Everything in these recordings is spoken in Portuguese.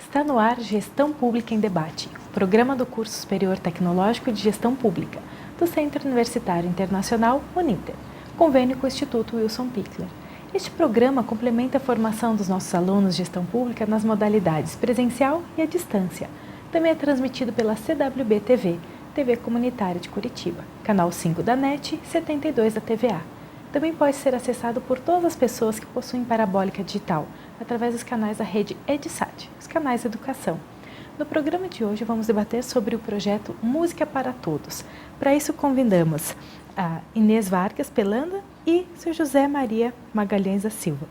Está no ar Gestão Pública em Debate, programa do curso Superior Tecnológico de Gestão Pública, do Centro Universitário Internacional Uninter, convênio com o Instituto Wilson Pickler. Este programa complementa a formação dos nossos alunos de gestão pública nas modalidades presencial e à distância. Também é transmitido pela CWB-TV, TV Comunitária de Curitiba, canal 5 da NET, 72 da TVA. Também pode ser acessado por todas as pessoas que possuem parabólica digital, através dos canais da rede EdSat, os canais de educação. No programa de hoje vamos debater sobre o projeto Música para Todos. Para isso convidamos a Inês Vargas Pelanda e o Sr. José Maria Magalhães da Silva.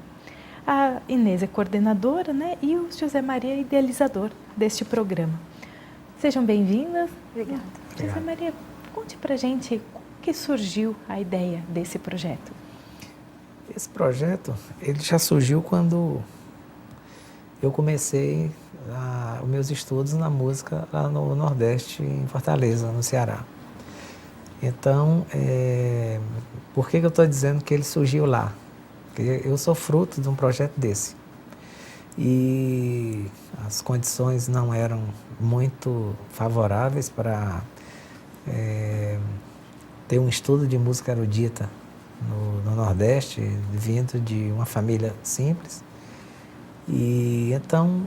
A Inês é coordenadora, e o José Maria é idealizador deste programa. Sejam bem-vindas. Obrigada. José Maria, conte para a gente como que surgiu a ideia desse projeto. Esse projeto ele já surgiu quando eu comecei os meus estudos na música lá no Nordeste, em Fortaleza, no Ceará. Então, por que eu estou dizendo que ele surgiu lá? Porque eu sou fruto de um projeto desse. E as condições não eram muito favoráveis para ter um estudo de música erudita no Nordeste, vindo de uma família simples. E então,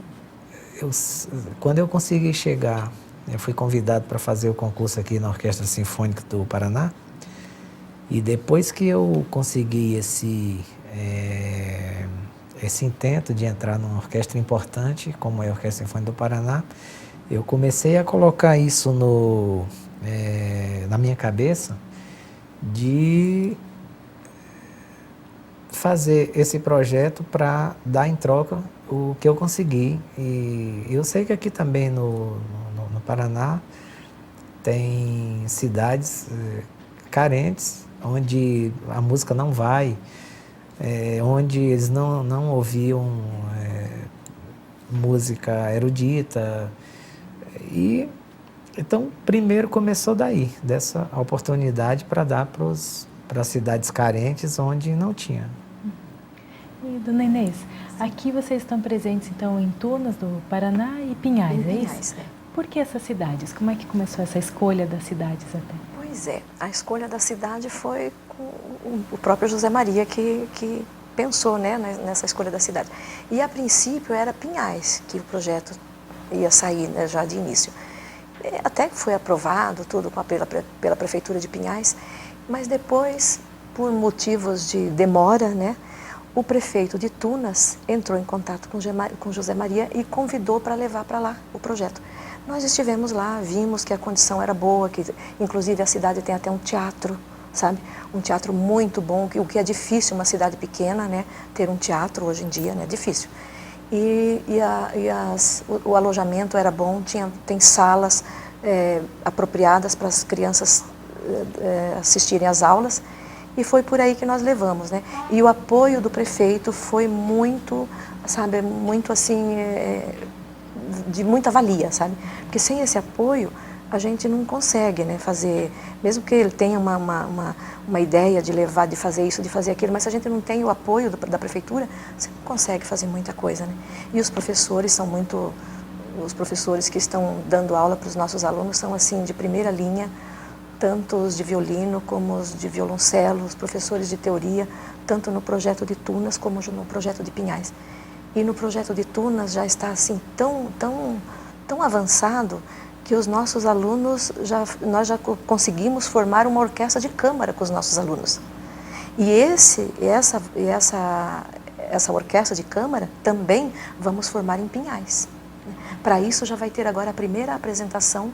quando eu consegui chegar, eu fui convidado para fazer o concurso aqui na Orquestra Sinfônica do Paraná. E depois que eu consegui esse intento de entrar numa orquestra importante, como é a Orquestra Sinfônica do Paraná, eu comecei a colocar isso na minha cabeça de fazer esse projeto para dar em troca o que eu consegui. E eu sei que aqui também no Paraná tem cidades carentes, onde a música não vai, onde eles não ouviam música erudita. E então, primeiro começou daí, dessa oportunidade para dar para as cidades carentes onde não tinha. E, dona Inês, aqui vocês estão presentes, então, em Tunas, do Paraná e Pinhais, é isso? Por que essas cidades? Como é que começou essa escolha das cidades até? Pois é, a escolha da cidade foi com o próprio José Maria que pensou, nessa escolha da cidade. E, a princípio, era Pinhais que o projeto ia sair, já de início. Até que foi aprovado tudo pela Prefeitura de Pinhais, mas depois, por motivos de demora, o prefeito de Tunas entrou em contato com José Maria e convidou para levar para lá o projeto. Nós estivemos lá, vimos que a condição era boa, que inclusive a cidade tem até um teatro, sabe? Um teatro muito bom, o que é difícil uma cidade pequena, ter um teatro hoje em dia, é difícil. O alojamento era bom, tem salas apropriadas para as crianças assistirem às aulas, e foi por aí que nós levamos, E o apoio do prefeito foi muito, sabe, muito assim, de muita valia, sabe? Porque sem esse apoio a gente não consegue, fazer, mesmo que ele tenha uma ideia de levar, de fazer isso, de fazer aquilo, mas se a gente não tem o apoio da prefeitura, você não consegue fazer muita coisa, E os professores são muito, os professores que estão dando aula para os nossos alunos são assim, de primeira linha, tanto os de violino como os de violoncelo, os professores de teoria, tanto no projeto de Tunas como no projeto de Pinhais. E no projeto de Tunas já está assim tão avançado que os nossos alunos, nós já conseguimos formar uma orquestra de câmara com os nossos alunos. E essa orquestra de câmara também vamos formar em Pinhais. Para isso já vai ter agora a primeira apresentação,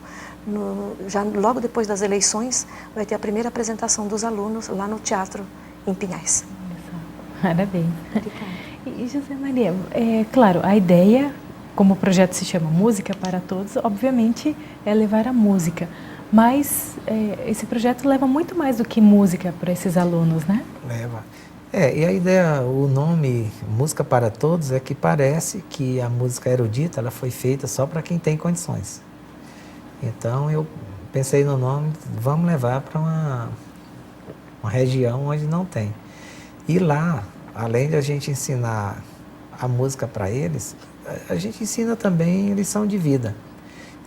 já logo depois das eleições, vai ter a primeira apresentação dos alunos lá no teatro em Pinhais. Parabéns. E José Maria, claro, a ideia, como o projeto se chama Música para Todos, obviamente é levar a música, mas esse projeto leva muito mais do que música para esses alunos, Leva. E a ideia, o nome Música para Todos é que parece que a música erudita ela foi feita só para quem tem condições. Então eu pensei no nome, vamos levar para uma região onde não tem. E lá, além de a gente ensinar a música para eles, a gente ensina também lição de vida.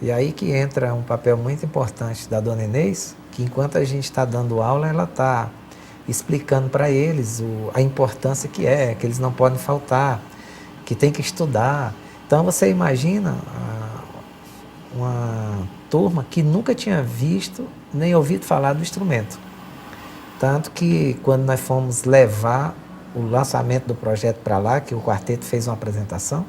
E aí que entra um papel muito importante da dona Inês, que enquanto a gente está dando aula, ela está explicando para eles a importância que eles não podem faltar, que tem que estudar. Então você imagina uma turma que nunca tinha visto nem ouvido falar do instrumento. Tanto que quando nós fomos levar o lançamento do projeto para lá, que o quarteto fez uma apresentação,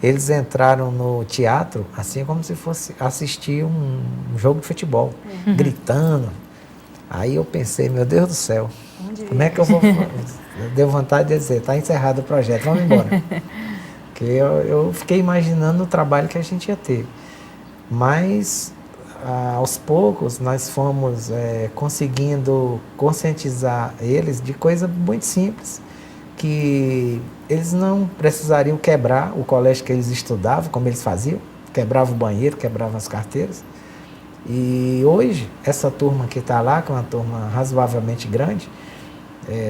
eles entraram no teatro assim como se fosse assistir um jogo de futebol, gritando. Aí eu pensei, meu Deus do céu, como é que eu vou... Deu vontade de dizer, está encerrado o projeto, vamos embora. Porque eu fiquei imaginando o trabalho que a gente ia ter. Mas, aos poucos, nós fomos conseguindo conscientizar eles de coisa muito simples, que eles não precisariam quebrar o colégio que eles estudavam, como eles faziam, quebravam o banheiro, quebravam as carteiras. E hoje, essa turma que está lá, que é uma turma razoavelmente grande,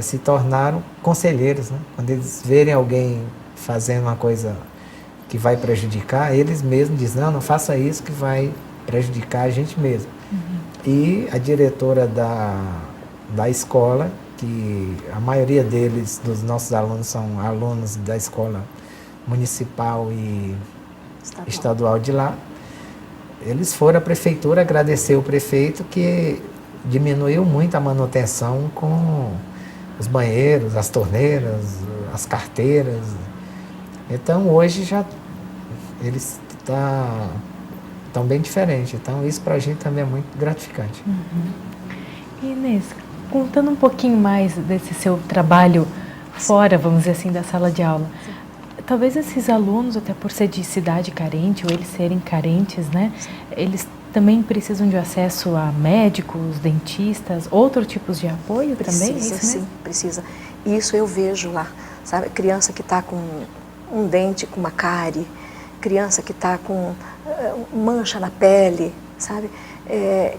se tornaram conselheiros, né? Quando eles verem alguém fazendo uma coisa que vai prejudicar, eles mesmos dizem, não faça isso que vai prejudicar a gente mesmo. E a diretora da escola, que a maioria deles, dos nossos alunos, são alunos da escola municipal e estadual de lá, eles foram à prefeitura agradecer o prefeito que diminuiu muito a manutenção com os banheiros, as torneiras, as carteiras. Então hoje já eles estão bem diferentes. Então isso para a gente também é muito gratificante. Inês, contando um pouquinho mais desse seu trabalho fora, vamos dizer assim, da sala de aula. Talvez esses alunos, até por ser de cidade carente, ou eles serem carentes, né? Eles também precisam de acesso a médicos, dentistas, outros tipos de apoio também? Precisa, sim, precisa. Isso eu vejo lá, sabe? Criança que está com um dente com uma cárie, criança que está com mancha na pele, sabe?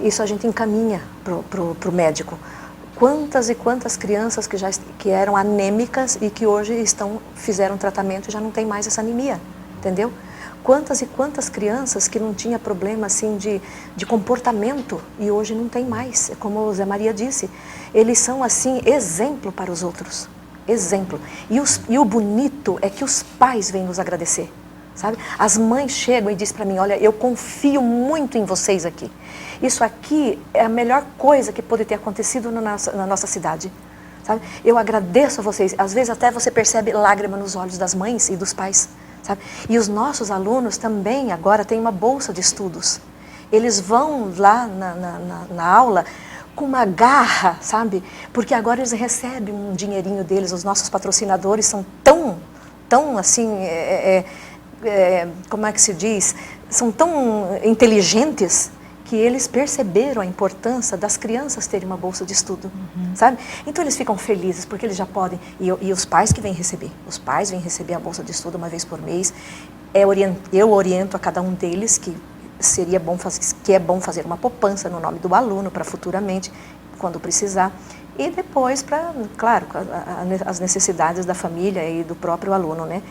Isso a gente encaminha pro médico. Quantas e quantas crianças que eram anêmicas e que hoje fizeram tratamento e já não tem mais essa anemia, entendeu? Quantas e quantas crianças que não tinha problema assim de comportamento e hoje não tem mais, como o Zé Maria disse, eles são assim exemplo para os outros, exemplo. E o bonito é que os pais vêm nos agradecer, sabe? As mães chegam e dizem para mim, olha, eu confio muito em vocês aqui. Isso aqui é a melhor coisa que pode ter acontecido na nossa cidade, sabe? Eu agradeço a vocês. Às vezes até você percebe lágrima nos olhos das mães e dos pais, sabe? E os nossos alunos também agora têm uma bolsa de estudos. Eles vão lá na aula com uma garra, sabe? Porque agora eles recebem um dinheirinho deles. Os nossos patrocinadores são tão assim, como é que se diz? São tão inteligentes que eles perceberam a importância das crianças terem uma bolsa de estudo, sabe? Então eles ficam felizes porque eles já podem, e os pais que vêm receber, a bolsa de estudo uma vez por mês. Eu oriento a cada um deles que é bom fazer uma poupança no nome do aluno para futuramente, quando precisar, e depois para, claro, as necessidades da família e do próprio aluno, né?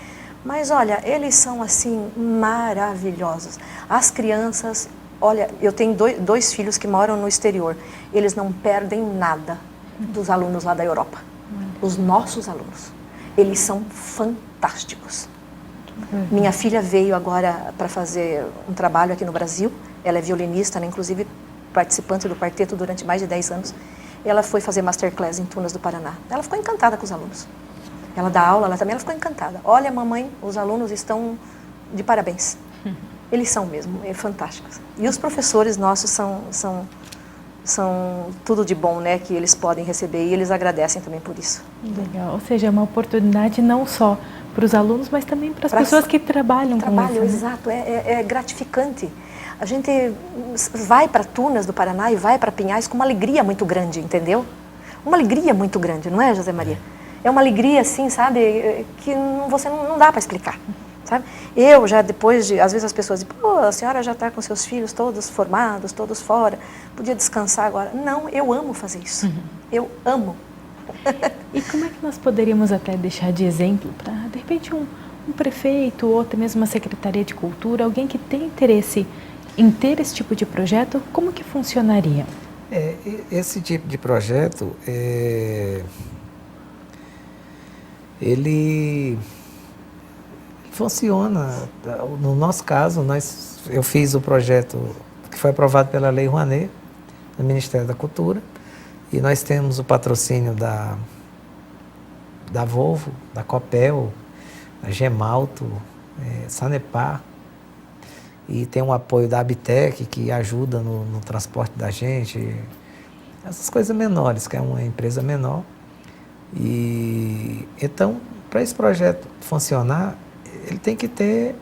Mas olha, eles são assim maravilhosos. As crianças, olha, eu tenho dois filhos que moram no exterior. Eles não perdem nada dos alunos lá da Europa. Os nossos alunos. Eles são fantásticos. Minha filha veio agora para fazer um trabalho aqui no Brasil. Ela é violinista, né? Inclusive participante do quarteto durante mais de 10 anos. Ela foi fazer masterclass em Tunas do Paraná. Ela ficou encantada com os alunos. Ela dá aula lá também, ela ficou encantada. Olha, mamãe, os alunos estão de parabéns. Eles são mesmo, fantásticos. E os professores nossos são tudo de bom, né, que eles podem receber, e eles agradecem também por isso. Legal, ou seja, é uma oportunidade não só para os alunos, mas também para as pessoas que trabalham com isso. Né? Exato, é gratificante. A gente vai para Tunas do Paraná e vai para Pinhais com uma alegria muito grande, entendeu? Uma alegria muito grande, não é, José Maria? É uma alegria, assim, sabe, que você não dá para explicar, sabe? Eu já depois às vezes as pessoas dizem, pô, a senhora já está com seus filhos todos formados, todos fora, podia descansar agora. Não, eu amo fazer isso, eu amo. E como é que nós poderíamos até deixar de exemplo para, de repente, um prefeito ou até mesmo uma secretaria de cultura, alguém que tem interesse em ter esse tipo de projeto, como que funcionaria? Esse tipo de projeto, ele funciona. No nosso caso, eu fiz o projeto que foi aprovado pela Lei Rouanet, do Ministério da Cultura, e nós temos o patrocínio da Volvo, da Copel, da Gemalto, Sanepar, e tem um apoio da Abitec, que ajuda no transporte da gente, essas coisas menores, que é uma empresa menor. E então, para esse projeto funcionar, ele tem que ter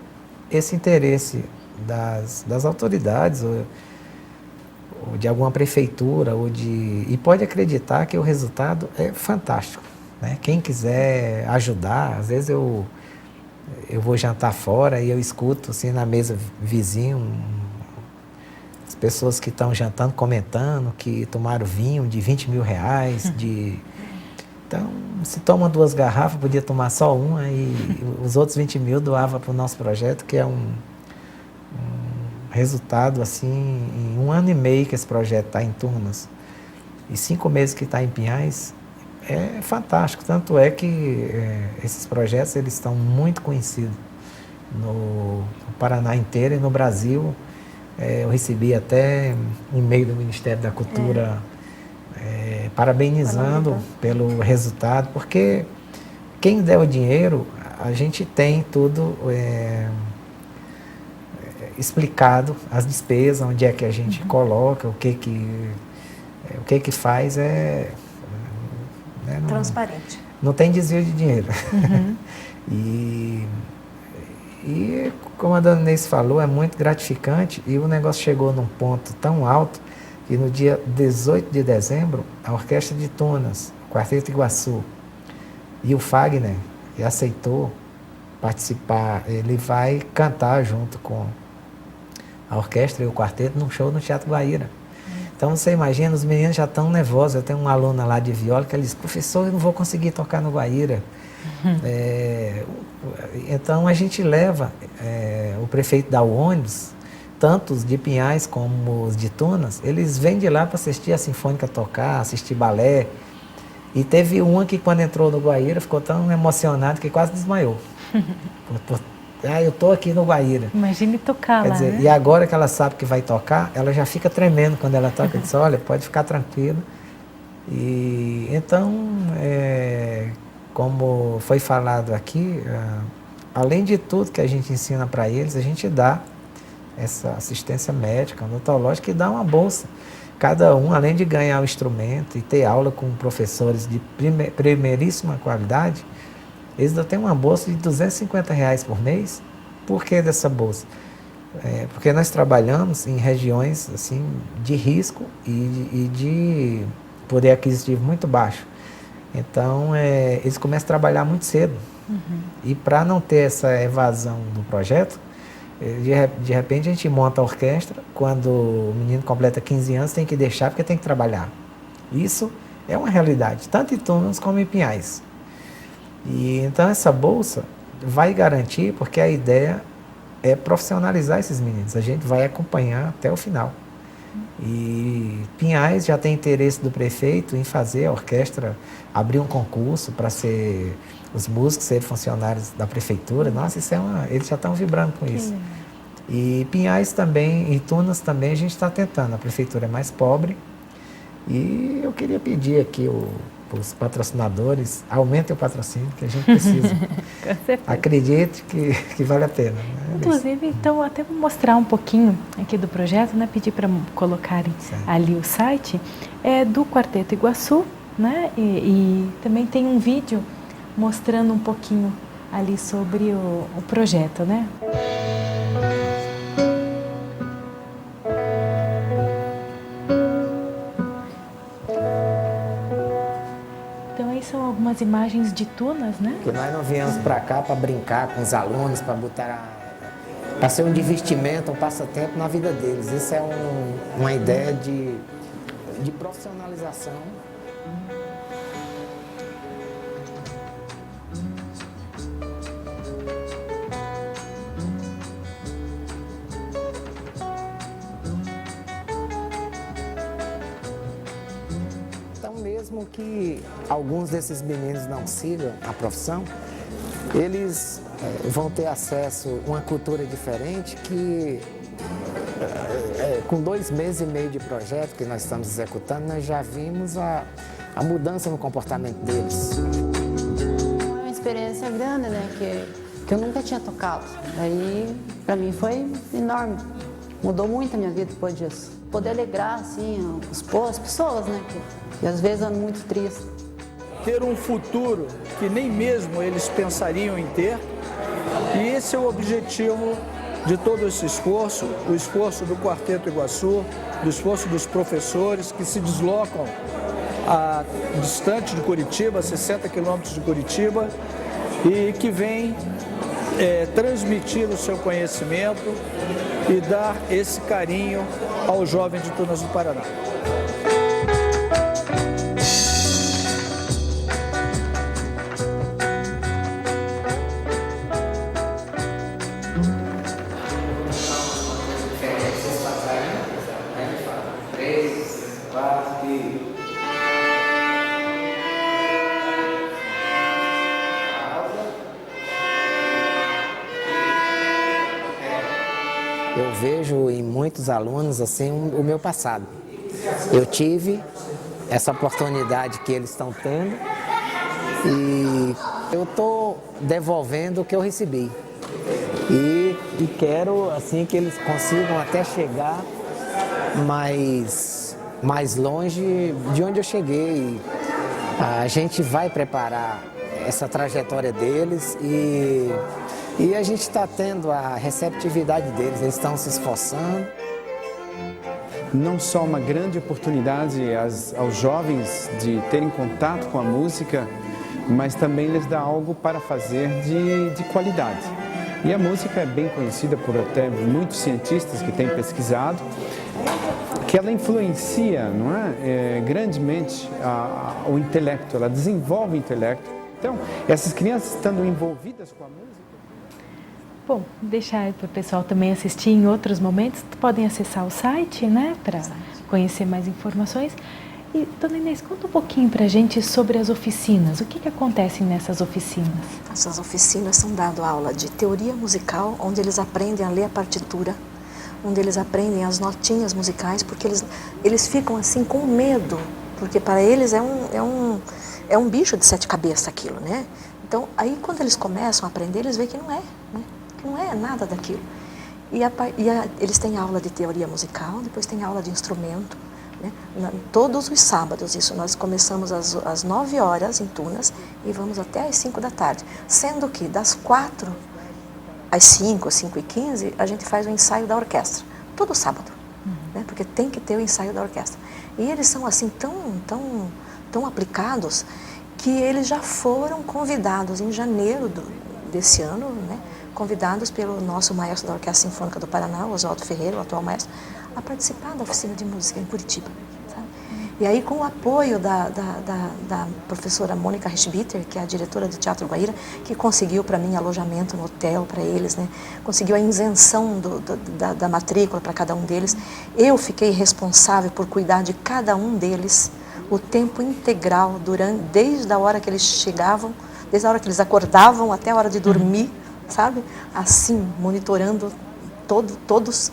esse interesse das autoridades, ou de alguma prefeitura, e pode acreditar que o resultado é fantástico, né? Quem quiser ajudar, às vezes eu vou jantar fora e eu escuto assim na mesa vizinho as pessoas que estão jantando comentando que tomaram vinho de 20 mil reais, então se toma 2 garrafas, podia tomar só uma e os outros 20 mil doava para o nosso projeto, que é um resultado assim, em 1 ano e meio que esse projeto está em Tunas e 5 meses que está em Pinhais, é fantástico. Tanto é que esses projetos eles estão muito conhecidos no Paraná inteiro e no Brasil. Eu recebi até um e-mail do Ministério da Cultura parabenizando pelo resultado, porque quem der o dinheiro, a gente tem tudo explicado, as despesas, onde é que a gente coloca, o que que faz, transparente. Não tem desvio de dinheiro. E como a dona Inês falou, é muito gratificante e o negócio chegou num ponto tão alto que no dia 18 de dezembro, a Orquestra de Tunas, o Quarteto Iguaçu e o Fagner, que aceitou participar, ele vai cantar junto com a orquestra e o quarteto num show no Teatro Guaíra. Então você imagina, os meninos já estão nervosos. Eu tenho uma aluna lá de viola que ela diz: professor, eu não vou conseguir tocar no Guaíra. Então a gente leva, o prefeito dá o ônibus, tanto os de Pinhais como os de Tunas, eles vêm de lá para assistir a Sinfônica tocar, assistir balé. E teve uma que quando entrou no Guaíra ficou tão emocionado que quase desmaiou. Eu estou aqui no Guaíra. Imagine tocar Quer lá, dizer, né? E agora que ela sabe que vai tocar, ela já fica tremendo quando ela toca. Diz: olha, pode ficar tranquilo. E então, como foi falado aqui, além de tudo que a gente ensina para eles, a gente dá essa assistência médica, odontológica, e dá uma bolsa. Cada um, além de ganhar o instrumento e ter aula com professores de primeiríssima qualidade, eles têm uma bolsa de R$250 por mês. Por que dessa bolsa? Porque nós trabalhamos em regiões assim, de risco e de poder aquisitivo muito baixo. Então, eles começam a trabalhar muito cedo. E para não ter essa evasão do projeto, de repente a gente monta a orquestra, quando o menino completa 15 anos tem que deixar porque tem que trabalhar. Isso é uma realidade, tanto em Tunas como em Pinhais. E então essa bolsa vai garantir, porque a ideia é profissionalizar esses meninos. A gente vai acompanhar até o final. E Pinhais já tem interesse do prefeito em fazer a orquestra, abrir um concurso para ser os músicos serem funcionários da prefeitura. Nossa, eles já estão vibrando com isso. E Pinhais também, e Tunas também, a gente está tentando. A prefeitura é mais pobre. E eu queria pedir aqui os patrocinadores, aumentem o patrocínio, que a gente precisa. Com certeza. Acredite que vale a pena. Né? Inclusive, então, até vou mostrar um pouquinho aqui do projeto, né? Pedir para colocarem ali o site do Quarteto Iguaçu, né? E também tem um vídeo mostrando um pouquinho ali sobre o projeto, né? São algumas imagens de Tunas, né? Que nós não viemos para cá para brincar com os alunos, para para ser um divertimento, um passatempo na vida deles. Isso é uma ideia de profissionalização. mesmo que alguns desses meninos não sigam a profissão, eles vão ter acesso a uma cultura diferente que, com 2 meses e meio de projeto que nós estamos executando, nós já vimos a mudança no comportamento deles. É uma experiência grande, né, que eu nunca tinha tocado. Daí, para mim, foi enorme. Mudou muito a minha vida depois disso. Poder alegrar, assim, as pessoas, né, que às vezes andam muito tristes. Ter um futuro que nem mesmo eles pensariam em ter. E esse é o objetivo de todo esse esforço, o esforço do Quarteto Iguaçu, do esforço dos professores que se deslocam distante de Curitiba, 60 quilômetros de Curitiba, e que vêm transmitir o seu conhecimento e dar esse carinho ao jovem de Tunas do Paraná. Eu vejo em muitos alunos assim o meu passado. Eu tive essa oportunidade que eles estão tendo e eu estou devolvendo o que eu recebi. E quero assim que eles consigam até chegar mais longe de onde eu cheguei. A gente vai preparar essa trajetória deles e a gente está tendo a receptividade deles, eles estão se esforçando. Não só uma grande oportunidade aos jovens de terem contato com a música, mas também lhes dá algo para fazer de qualidade. E a música é bem conhecida por até muitos cientistas que têm pesquisado, que ela influencia, não é, grandemente o intelecto, ela desenvolve o intelecto. Então, essas crianças estando envolvidas com a música... Bom, deixar para o pessoal também assistir em outros momentos, podem acessar o site, né, para conhecer mais informações. E, dona Inês, conta um pouquinho para a gente sobre as oficinas. O que acontece nessas oficinas? Essas oficinas são dando aula de teoria musical, onde eles aprendem a ler a partitura, onde eles aprendem as notinhas musicais, porque eles ficam assim com medo, porque para eles é um bicho de 7 cabeças aquilo, né? Então, aí quando eles começam a aprender, eles veem que não é, né? Que não é nada daquilo. Eles têm aula de teoria musical, depois tem aula de instrumento, né? Todos os sábados, isso nós começamos às 9 horas em Tunas e vamos até às 5 da tarde, sendo que das 4 às 5, 5h15, a gente faz o ensaio da orquestra, todo sábado, né? Porque tem que ter o ensaio da orquestra. E eles são assim tão aplicados que eles já foram convidados em janeiro desse ano, né? Convidados pelo nosso maestro da Orquestra Sinfônica do Paraná, Oswaldo Ferreira, o atual maestro, a participar da oficina de música em Curitiba. Sabe? E aí, com o apoio da professora Mônica Rischbitter, que é a diretora do Teatro Guaíra, que conseguiu para mim alojamento no hotel para eles, né? Conseguiu a isenção da matrícula para cada um deles. Eu fiquei responsável por cuidar de cada um deles o tempo integral, desde a hora que eles chegavam, desde a hora que eles acordavam até a hora de dormir, sabe? Assim, monitorando todos.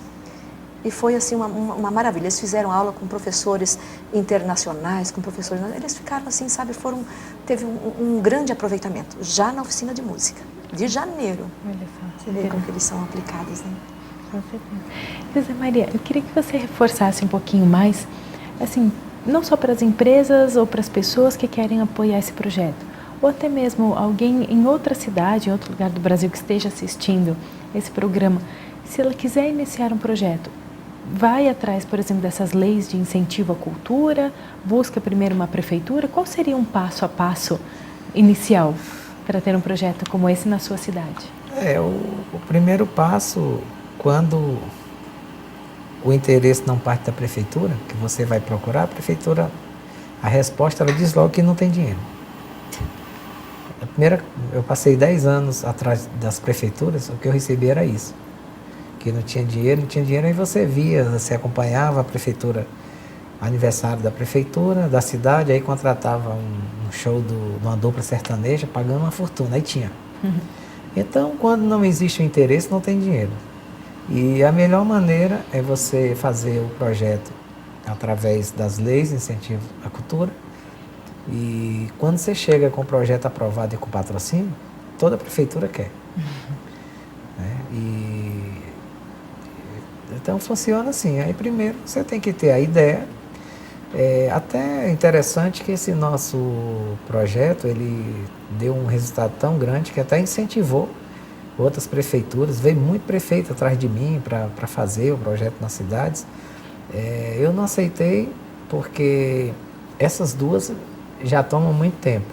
E foi assim uma maravilha. Eles fizeram aula com professores internacionais, com professores... Eles ficaram assim, sabe? Teve um grande aproveitamento, já na oficina de música, de janeiro. Olha só. Você vê como que eles são aplicados, né? Com certeza. José Maria, eu queria que você reforçasse um pouquinho mais, assim, não só para as empresas ou para as pessoas que querem apoiar esse projeto, ou até mesmo alguém em outra cidade, em outro lugar do Brasil que esteja assistindo esse programa, se ela quiser iniciar um projeto, vai atrás, por exemplo, dessas leis de incentivo à cultura, busca primeiro uma prefeitura, qual seria um passo a passo inicial para ter um projeto como esse na sua cidade? O primeiro passo, quando o interesse não parte da prefeitura, que você vai procurar, a prefeitura, a resposta, ela diz logo que não tem dinheiro. Eu passei 10 anos atrás das prefeituras, o que eu recebi era isso. Que não tinha dinheiro, aí você via, você acompanhava a prefeitura aniversário da prefeitura, da cidade, aí contratava um show de uma dupla sertaneja, pagando uma fortuna, aí tinha. Então, quando não existe o interesse, não tem dinheiro. E a melhor maneira é você fazer o projeto através das leis de incentivo à cultura. E quando você chega com o projeto aprovado e com patrocínio, toda a prefeitura quer. Né? Então funciona assim. Aí primeiro você tem que ter a ideia. Até é interessante que esse nosso projeto ele deu um resultado tão grande que até incentivou outras prefeituras. Veio muito prefeito atrás de mim para fazer o projeto nas cidades. Eu não aceitei porque essas duas já tomam muito tempo.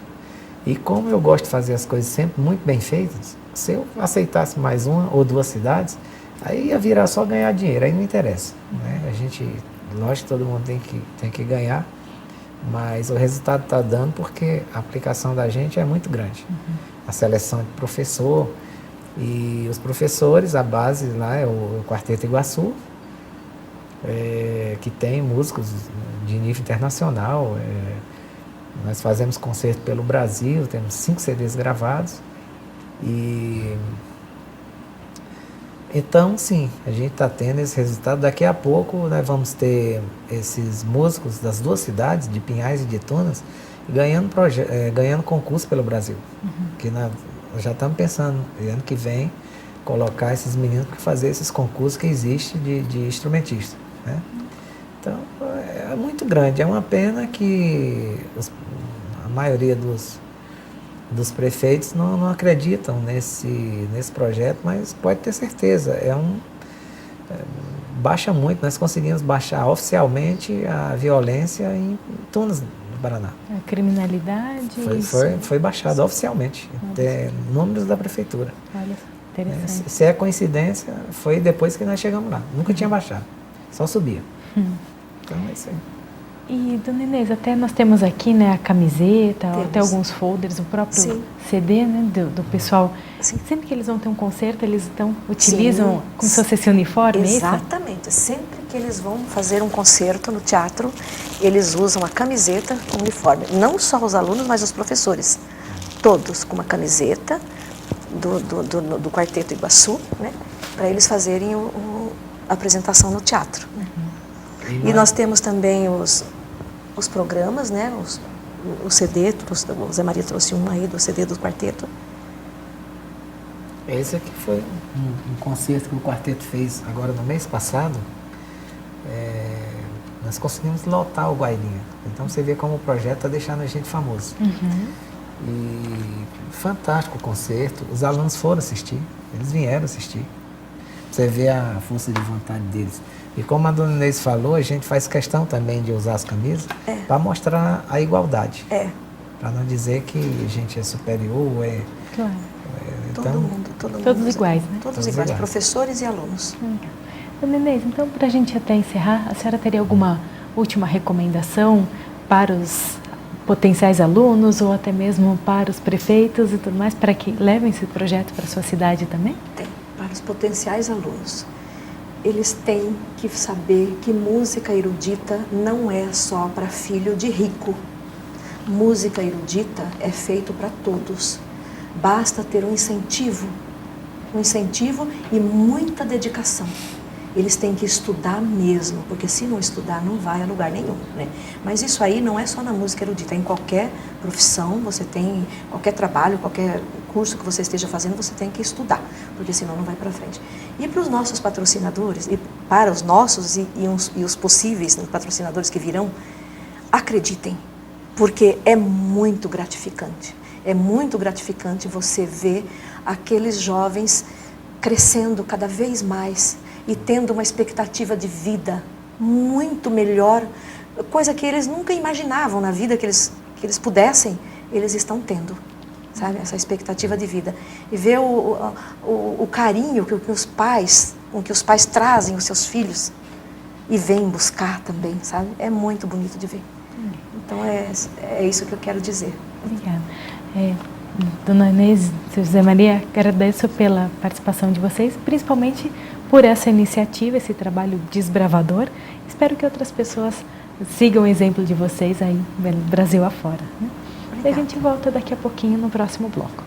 E como eu gosto de fazer as coisas sempre muito bem feitas, se eu aceitasse mais uma ou duas cidades, aí ia virar só ganhar dinheiro, aí não interessa. Né? A gente, lógico que todo mundo tem que ganhar, mas o resultado está dando porque a aplicação da gente é muito grande. A seleção de professor e os professores, a base lá é o Quarteto Iguaçu, que tem músicos de nível internacional. Nós fazemos concerto pelo Brasil, temos 5 CDs gravados. Então, sim, a gente está tendo esse resultado. Daqui a pouco nós vamos ter esses músicos das duas cidades, de Pinhais e de Tunas, ganhando concurso pelo Brasil. Que nós já estamos pensando, ano que vem, colocar esses meninos para fazer esses concursos que existem de instrumentista. Né? Então, é muito grande. É uma pena que a maioria dos prefeitos não acreditam nesse projeto, mas pode ter certeza, baixa muito. Nós conseguimos baixar oficialmente a violência em Tunas, no Paraná. A criminalidade? Foi baixado oficialmente, até números da prefeitura. Olha, interessante. Se é coincidência, foi depois que nós chegamos lá. Nunca tinha baixado, só subia. Então é isso aí. E, dona Inês, até nós temos aqui, né, a camiseta, até alguns folders, o próprio Sim. CD, né, do pessoal. Sim. Sempre que eles vão ter um concerto, eles utilizam como se fosse esse uniforme, Exatamente. Sempre que eles vão fazer um concerto no teatro, eles usam a camiseta com uniforme. Não só os alunos, mas os professores. Todos com uma camiseta do Quarteto Iguaçu, né, para eles fazerem a apresentação no teatro. E nós temos também os programas, né? O CD, o Zé Maria trouxe um aí do CD do quarteto. Esse aqui foi um concerto que o quarteto fez agora no mês passado. Nós conseguimos lotar o Guairinha. Então você vê como o projeto está deixando a gente famoso. E fantástico o concerto. Os alunos foram assistir, eles vieram assistir. Você vê a força de vontade deles. E como a dona Inês falou, a gente faz questão também de usar as camisas para mostrar a igualdade. Para não dizer que a gente é superior. Claro. Todo mundo. Todos iguais, né? Todos iguais, professores e alunos. Dona Inês, então, para a gente até encerrar, a senhora teria alguma última recomendação para os potenciais alunos ou até mesmo para os prefeitos e tudo mais, para que levem esse projeto para a sua cidade também? Tem. Para os potenciais alunos, eles têm que saber que música erudita não é só para filho de rico. Música erudita é feito para todos. Basta ter um incentivo e muita dedicação. Eles têm que estudar mesmo, porque se não estudar não vai a lugar nenhum, né? Mas isso aí não é só na música erudita, em qualquer profissão, você tem, qualquer trabalho, qualquer curso que você esteja fazendo, você tem que estudar, porque senão não vai para frente. E para os nossos patrocinadores, e para os nossos e os possíveis patrocinadores que virão, acreditem, porque é muito gratificante. É muito gratificante você ver aqueles jovens crescendo cada vez mais e tendo uma expectativa de vida muito melhor, coisa que eles nunca imaginavam na vida que eles pudessem, eles estão tendo, sabe? Essa expectativa de vida. E ver o carinho com que os pais trazem os seus filhos e vêm buscar também, sabe? É muito bonito de ver. Então é isso que eu quero dizer. Obrigada. Dona Inês, seu José Maria, agradeço pela participação de vocês, principalmente por essa iniciativa, esse trabalho desbravador. Espero que outras pessoas sigam o exemplo de vocês aí, Brasil afora. Né? E a gente volta daqui a pouquinho no próximo bloco.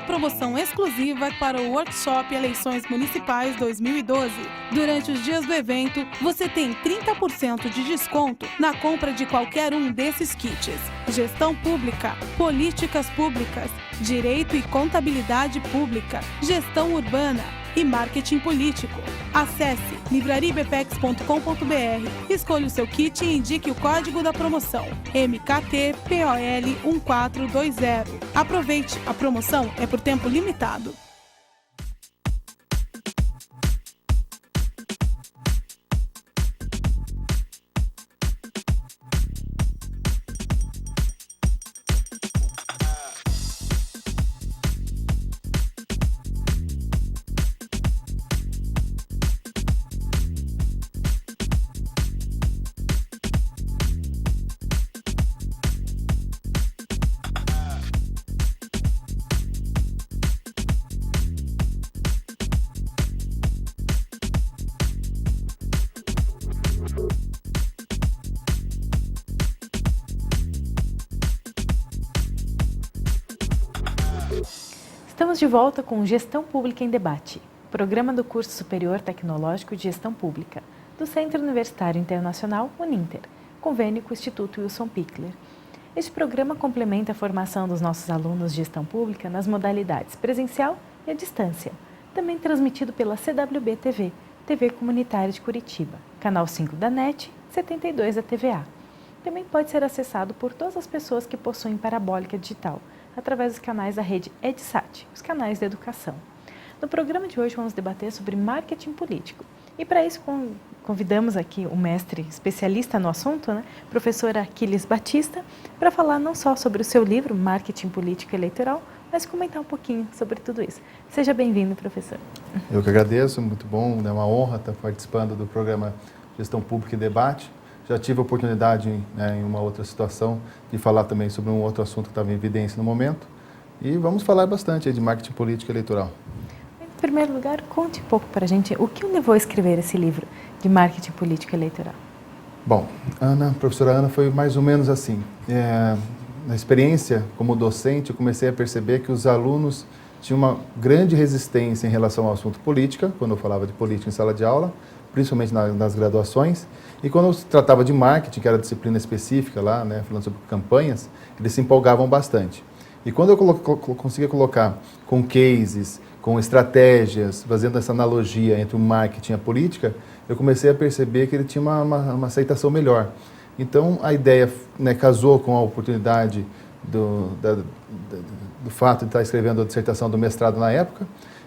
Promoção exclusiva para o Workshop Eleições Municipais 2012. Durante os dias do evento, você tem 30% de desconto na compra de qualquer um desses kits. Gestão pública, políticas públicas, direito e contabilidade pública, gestão urbana e marketing político. Acesse livrariabepex.com.br, escolha o seu kit e indique o código da promoção MKTPOL1420. Aproveite, a promoção é por tempo limitado. Estamos de volta com Gestão Pública em Debate, programa do Curso Superior Tecnológico de Gestão Pública, do Centro Universitário Internacional Uninter, convênio com o Instituto Wilson Pickler. Este programa complementa a formação dos nossos alunos de Gestão Pública nas modalidades presencial e à distância, também transmitido pela CWB TV, TV Comunitária de Curitiba, canal 5 da NET, 72 da TVA. Também pode ser acessado por todas as pessoas que possuem parabólica digital, através dos canais da rede EdSat, os canais de educação. No programa de hoje vamos debater sobre marketing político. E para isso convidamos aqui o mestre especialista no assunto, né, professor Aquiles Batista, para falar não só sobre o seu livro, Marketing Político Eleitoral, mas comentar um pouquinho sobre tudo isso. Seja bem-vindo, professor. Eu que agradeço, muito bom, é uma honra estar participando do programa Gestão Pública em Debate. Já tive a oportunidade, em uma outra situação, de falar também sobre um outro assunto que estava em evidência no momento. E vamos falar bastante de marketing político eleitoral. Em primeiro lugar, conte um pouco para a gente o que o levou a escrever esse livro de marketing político eleitoral. Bom, professora Ana, foi mais ou menos assim. Na experiência como docente, eu comecei a perceber que os alunos tinham uma grande resistência em relação ao assunto política, quando eu falava de política em sala de aula, principalmente nas graduações. E quando se tratava de marketing, que era a disciplina específica lá, né, falando sobre campanhas, eles se empolgavam bastante. E quando eu conseguia colocar com cases, com estratégias, fazendo essa analogia entre o marketing e a política, eu comecei a perceber que ele tinha uma aceitação melhor. Então, a ideia, né, casou com a oportunidade do fato de estar escrevendo a dissertação do mestrado na época,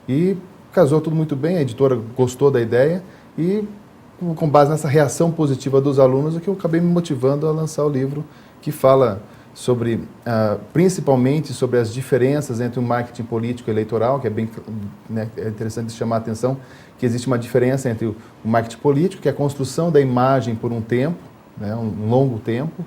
e casou tudo muito bem, a editora gostou da ideia, e com base nessa reação positiva dos alunos, é que eu acabei me motivando a lançar o livro, que fala sobre, principalmente sobre as diferenças entre o marketing político e eleitoral, que é bem, né, é interessante chamar a atenção que existe uma diferença entre o marketing político, que é a construção da imagem por um tempo, né, um longo tempo,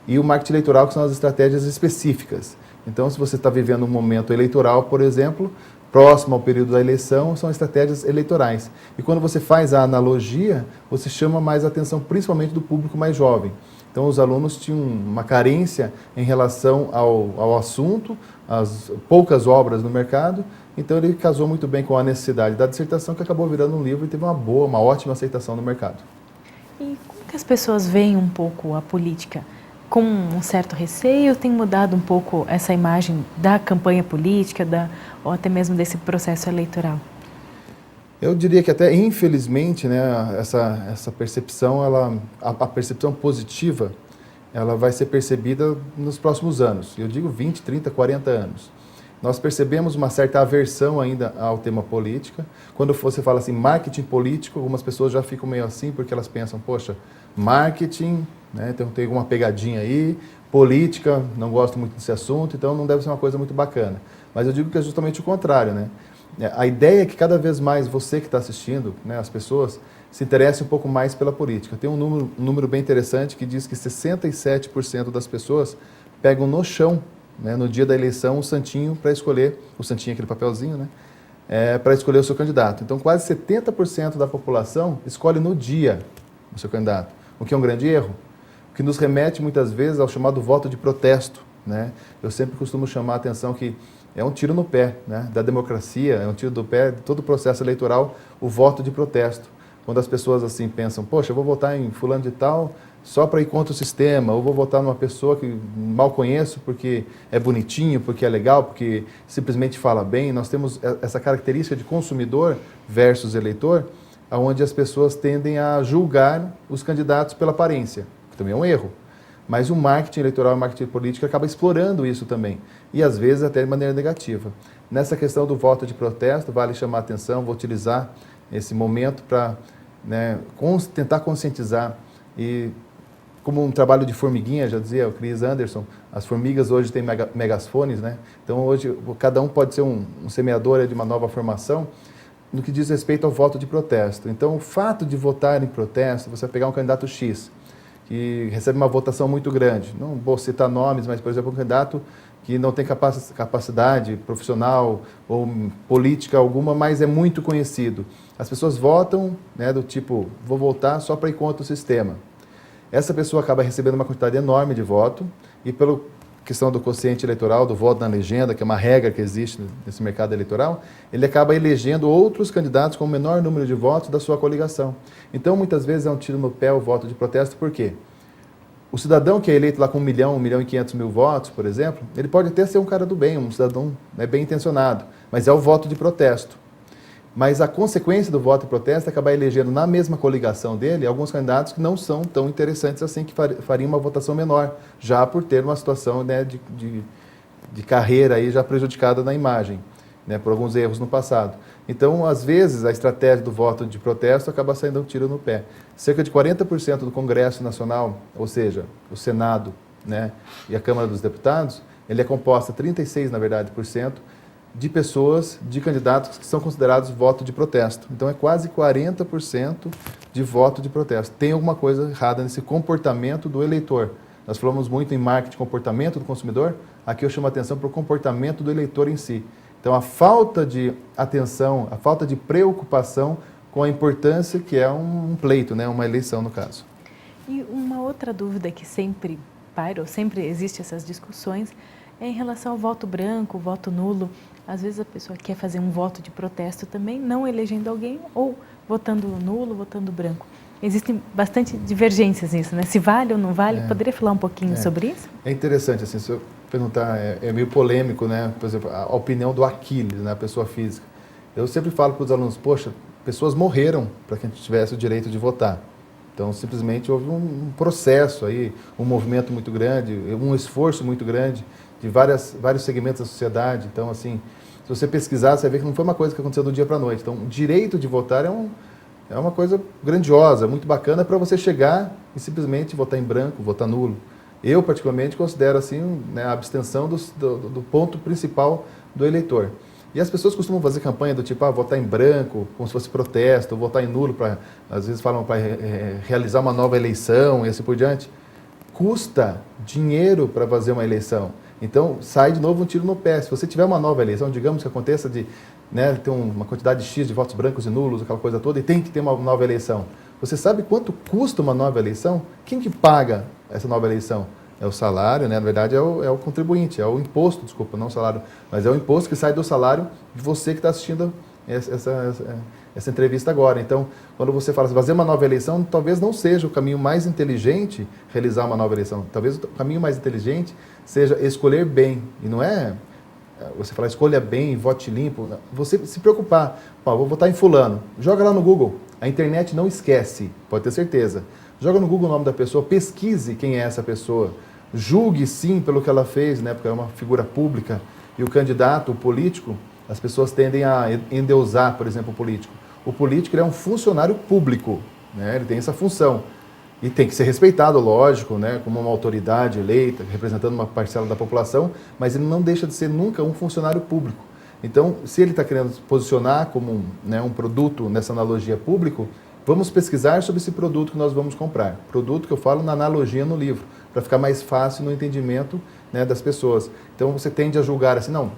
e o marketing eleitoral, que são as estratégias específicas. Então, se você está vivendo um momento eleitoral, por exemplo, próximo ao período da eleição, são estratégias eleitorais. E quando você faz a analogia, você chama mais a atenção, principalmente do público mais jovem. Então, os alunos tinham uma carência em relação ao assunto, as poucas obras no mercado, então ele casou muito bem com a necessidade da dissertação, que acabou virando um livro e teve uma ótima aceitação no mercado. E como que as pessoas veem um pouco a política? Com um certo receio, tem mudado um pouco essa imagem da campanha política, ou até mesmo desse processo eleitoral? Eu diria que até, infelizmente, né, essa percepção, a percepção positiva, ela vai ser percebida nos próximos anos. Eu digo 20, 30, 40 anos. Nós percebemos uma certa aversão ainda ao tema política. Quando você fala assim, marketing político, algumas pessoas já ficam meio assim, porque elas pensam, poxa, marketing, né, então tem alguma pegadinha aí, política, não gosto muito desse assunto, então não deve ser uma coisa muito bacana. Mas eu digo que é justamente o contrário, né? A ideia é que cada vez mais você que está assistindo, né, as pessoas, se interessem um pouco mais pela política. Tem um número bem interessante que diz que 67% das pessoas pegam no chão, né, no dia da eleição, o santinho para escolher, o santinho é aquele papelzinho, né, para escolher o seu candidato. Então quase 70% da população escolhe no dia o seu candidato, o que é um grande erro, o que nos remete muitas vezes ao chamado voto de protesto, né? Eu sempre costumo chamar a atenção que é um tiro no pé, né, da democracia, é um tiro no pé de todo o processo eleitoral, o voto de protesto. Quando as pessoas assim pensam, poxa, eu vou votar em fulano de tal só para ir contra o sistema, ou vou votar numa pessoa que mal conheço porque é bonitinho, porque é legal, porque simplesmente fala bem. Nós temos essa característica de consumidor versus eleitor, onde as pessoas tendem a julgar os candidatos pela aparência, que também é um erro. Mas o marketing eleitoral e o marketing político acaba explorando isso também, e às vezes até de maneira negativa. Nessa questão do voto de protesto, vale chamar a atenção, vou utilizar esse momento para, né, tentar conscientizar, e como um trabalho de formiguinha, já dizia o Chris Anderson, as formigas hoje têm megafones, né? Então hoje cada um pode ser um semeador de uma nova formação, no que diz respeito ao voto de protesto. Então o fato de votar em protesto, você pegar um candidato X, que recebe uma votação muito grande. Não vou citar nomes, mas, por exemplo, um candidato que não tem capacidade profissional ou política alguma, mas é muito conhecido. As pessoas votam, né, do tipo, vou votar só para ir contra o sistema. Essa pessoa acaba recebendo uma quantidade enorme de voto e, pela questão do quociente eleitoral, do voto na legenda, que é uma regra que existe nesse mercado eleitoral, ele acaba elegendo outros candidatos com o menor número de votos da sua coligação. Então, muitas vezes é um tiro no pé o voto de protesto, por quê? O cidadão que é eleito lá com 1 milhão e 500 mil votos, por exemplo, ele pode até ser um cara do bem, um cidadão, né, bem intencionado, mas é o voto de protesto. Mas a consequência do voto de protesto é acabar elegendo na mesma coligação dele alguns candidatos que não são tão interessantes assim, que fariam uma votação menor, já por ter uma situação, né, de carreira aí já prejudicada na imagem, né, por alguns erros no passado. Então, às vezes, a estratégia do voto de protesto acaba saindo um tiro no pé. Cerca de 40% do Congresso Nacional, ou seja, o Senado, né, e a Câmara dos Deputados, ele é composta, 36%, na verdade, de pessoas, de candidatos que são considerados voto de protesto. Então, é quase 40% de voto de protesto. Tem alguma coisa errada nesse comportamento do eleitor. Nós falamos muito em marketing, comportamento do consumidor. Aqui eu chamo a atenção para o comportamento do eleitor em si. Então, a falta de atenção, a falta de preocupação com a importância que é um pleito, né? Uma eleição, no caso. E uma outra dúvida que sempre paira, sempre existe essas discussões, é em relação ao voto branco, voto nulo. Às vezes a pessoa quer fazer um voto de protesto também, não elegendo alguém, ou votando nulo, votando branco. Existem bastante divergências nisso, né? Se vale ou não vale, poderia falar um pouquinho sobre isso? É interessante, assim, se eu perguntar, é meio polêmico, né? Por exemplo, a opinião do Aquiles, né? A pessoa física. Eu sempre falo para os alunos, poxa, pessoas morreram para que a gente tivesse o direito de votar. Então, simplesmente houve um processo aí, um movimento muito grande, um esforço muito grande de vários segmentos da sociedade. Então, assim, se você pesquisar, você vai ver que não foi uma coisa que aconteceu do dia para a noite. Então, o direito de votar é uma coisa grandiosa, muito bacana para você chegar e simplesmente votar em branco, votar nulo. Eu, particularmente, considero assim, né, a abstenção do ponto principal do eleitor. E as pessoas costumam fazer campanha do tipo, votar em branco, como se fosse protesto, ou votar em nulo, às vezes falam para realizar uma nova eleição e assim por diante. Custa dinheiro para fazer uma eleição. Então, sai de novo um tiro no pé. Se você tiver uma nova eleição, digamos que aconteça de, né, ter uma quantidade X de votos brancos e nulos, aquela coisa toda, e tem que ter uma nova eleição. Você sabe quanto custa uma nova eleição? Quem que paga essa nova eleição? É o salário, né? Na verdade é o contribuinte, é o imposto, desculpa, não o salário, mas é o imposto que sai do salário de você que está assistindo essa entrevista agora. Então, quando você fala assim, fazer uma nova eleição, talvez não seja o caminho mais inteligente realizar uma nova eleição. Talvez o caminho mais inteligente seja escolher bem. E não é você falar escolha bem, vote limpo, você se preocupar, vou votar em fulano, joga lá no Google, a internet não esquece, pode ter certeza. Joga no Google o nome da pessoa, pesquise quem é essa pessoa, julgue sim pelo que ela fez, né, porque é uma figura pública, e o candidato, o político, as pessoas tendem a endeusar, por exemplo, o político. O político ele é um funcionário público, né, ele tem essa função. E tem que ser respeitado, lógico, né, como uma autoridade eleita, representando uma parcela da população, mas ele não deixa de ser nunca um funcionário público. Então, se ele está querendo se posicionar como um produto nessa analogia público, vamos pesquisar sobre esse produto que nós vamos comprar. Produto que eu falo na analogia no livro, para ficar mais fácil no entendimento, né, das pessoas. Então, você tende a julgar assim, não,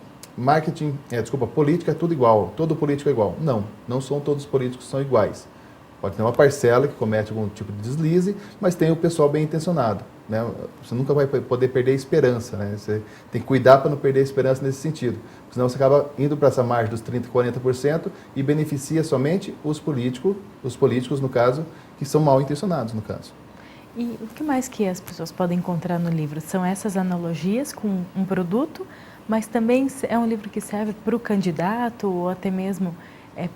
política é tudo igual, todo político é igual. Não, não são todos os políticos que são iguais. Pode ter uma parcela que comete algum tipo de deslize, mas tem o pessoal bem intencionado, né? Você nunca vai poder perder a esperança, né? Você tem que cuidar para não perder a esperança nesse sentido. Senão você acaba indo para essa margem dos 30%, 40% e beneficia somente os políticos, no caso, que são mal intencionados, no caso. E o que mais que as pessoas podem encontrar no livro? São essas analogias com um produto, mas também é um livro que serve para o candidato ou até mesmo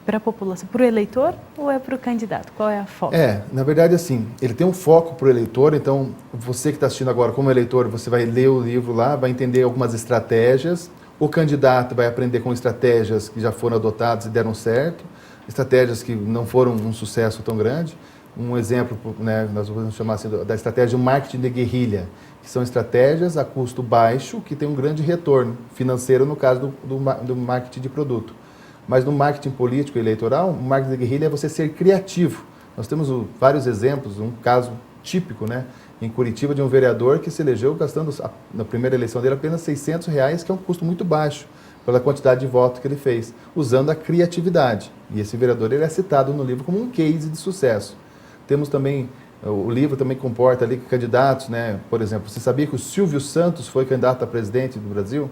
para a população, para o eleitor ou é para o candidato? Qual é a foco? Na verdade, assim, ele tem um foco para o eleitor, então você que está assistindo agora como eleitor, você vai ler o livro lá, vai entender algumas estratégias, o candidato vai aprender com estratégias que já foram adotadas e deram certo, estratégias que não foram um sucesso tão grande. Um exemplo, né, nós vamos chamar assim, da estratégia de marketing de guerrilha, que são estratégias a custo baixo que tem um grande retorno financeiro no caso do marketing de produto. Mas no marketing político e eleitoral, o marketing de guerrilha é você ser criativo. Nós temos vários exemplos, um caso típico, né, em Curitiba, de um vereador que se elegeu gastando, na primeira eleição dele, apenas R$600, que é um custo muito baixo, pela quantidade de votos que ele fez, usando a criatividade. E esse vereador ele é citado no livro como um case de sucesso. Temos também, o livro também comporta ali candidatos, né, por exemplo, você sabia que o Silvio Santos foi candidato a presidente do Brasil?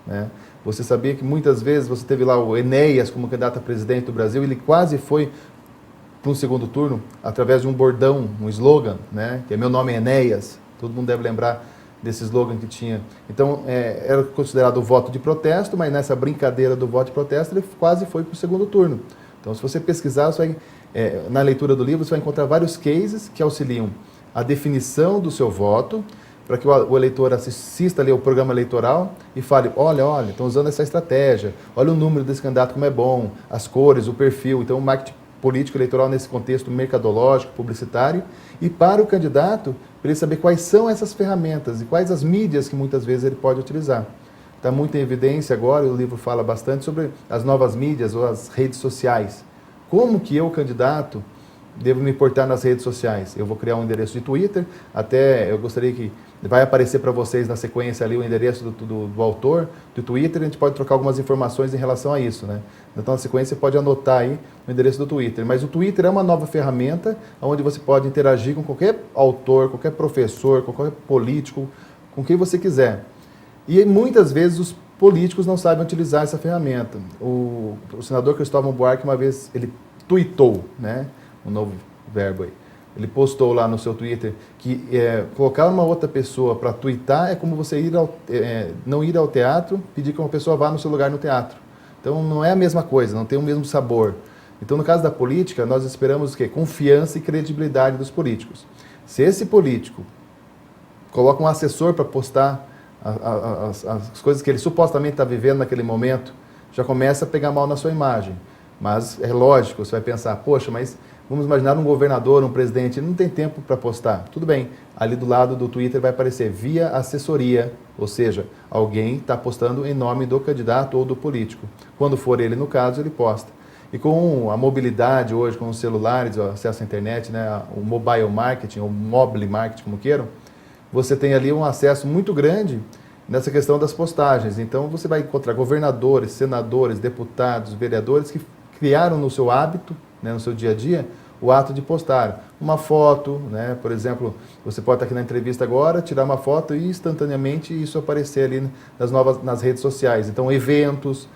Né? Você sabia que muitas vezes você teve lá o Enéas como candidato a presidente do Brasil, ele quase foi para um segundo turno através de um bordão, um slogan, né? Que é meu nome é Enéas, todo mundo deve lembrar desse slogan que tinha. Então, era considerado o voto de protesto, mas nessa brincadeira do voto de protesto ele quase foi para o segundo turno. Então, se você pesquisar, você vai, na leitura do livro, você vai encontrar vários cases que auxiliam a definição do seu voto, para que o eleitor assista ali ao programa eleitoral e fale, olha, estão usando essa estratégia, olha o número desse candidato como é bom, as cores, o perfil. Então, o marketing político eleitoral nesse contexto mercadológico, publicitário, e para o candidato, para ele saber quais são essas ferramentas e quais as mídias que muitas vezes ele pode utilizar. Está muito em evidência agora, e o livro fala bastante sobre as novas mídias ou as redes sociais. Como que eu, candidato, devo me portar nas redes sociais? Eu vou criar um endereço de Twitter, até eu gostaria que vai aparecer para vocês na sequência ali o endereço do autor do Twitter, a gente pode trocar algumas informações em relação a isso, né? Então na sequência você pode anotar aí o endereço do Twitter, mas o Twitter é uma nova ferramenta onde você pode interagir com qualquer autor, qualquer professor, qualquer político, com quem você quiser. E muitas vezes os políticos não sabem utilizar essa ferramenta. O senador Cristóvão Buarque uma vez, ele tweetou, né? Um novo verbo aí. Ele postou lá no seu Twitter que colocar uma outra pessoa para tweetar é como você não ir ao teatro, pedir que uma pessoa vá no seu lugar no teatro. Então não é a mesma coisa, não tem o mesmo sabor. Então no caso da política, nós esperamos o quê? Confiança e credibilidade dos políticos. Se esse político coloca um assessor para postar as coisas que ele supostamente está vivendo naquele momento, já começa a pegar mal na sua imagem. Mas é lógico, você vai pensar, poxa, mas vamos imaginar um governador, um presidente, ele não tem tempo para postar. Tudo bem, ali do lado do Twitter vai aparecer via assessoria, ou seja, alguém está postando em nome do candidato ou do político. Quando for ele, no caso, ele posta. E com a mobilidade hoje, com os celulares, o acesso à internet, né, o mobile marketing, ou mobile marketing, como queiram, você tem ali um acesso muito grande nessa questão das postagens. Então, você vai encontrar governadores, senadores, deputados, vereadores que criaram no seu hábito, né, no seu dia a dia, o ato de postar uma foto, né, por exemplo, você pode estar aqui na entrevista agora, tirar uma foto e instantaneamente isso aparecer ali nas redes sociais. Então, eventos,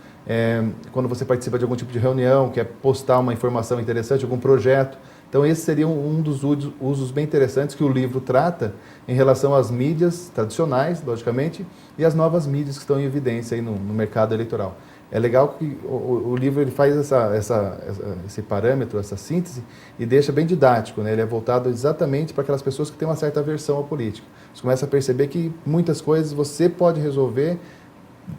quando você participa de algum tipo de reunião, quer postar uma informação interessante, algum projeto, Então esse seria um dos usos bem interessantes que o livro trata em relação às mídias tradicionais, logicamente, e as novas mídias que estão em evidência aí no mercado eleitoral. É legal que o livro ele faz esse parâmetro, essa síntese, e deixa bem didático, né? Ele é voltado exatamente para aquelas pessoas que têm uma certa aversão à política. Você começa a perceber que muitas coisas você pode resolver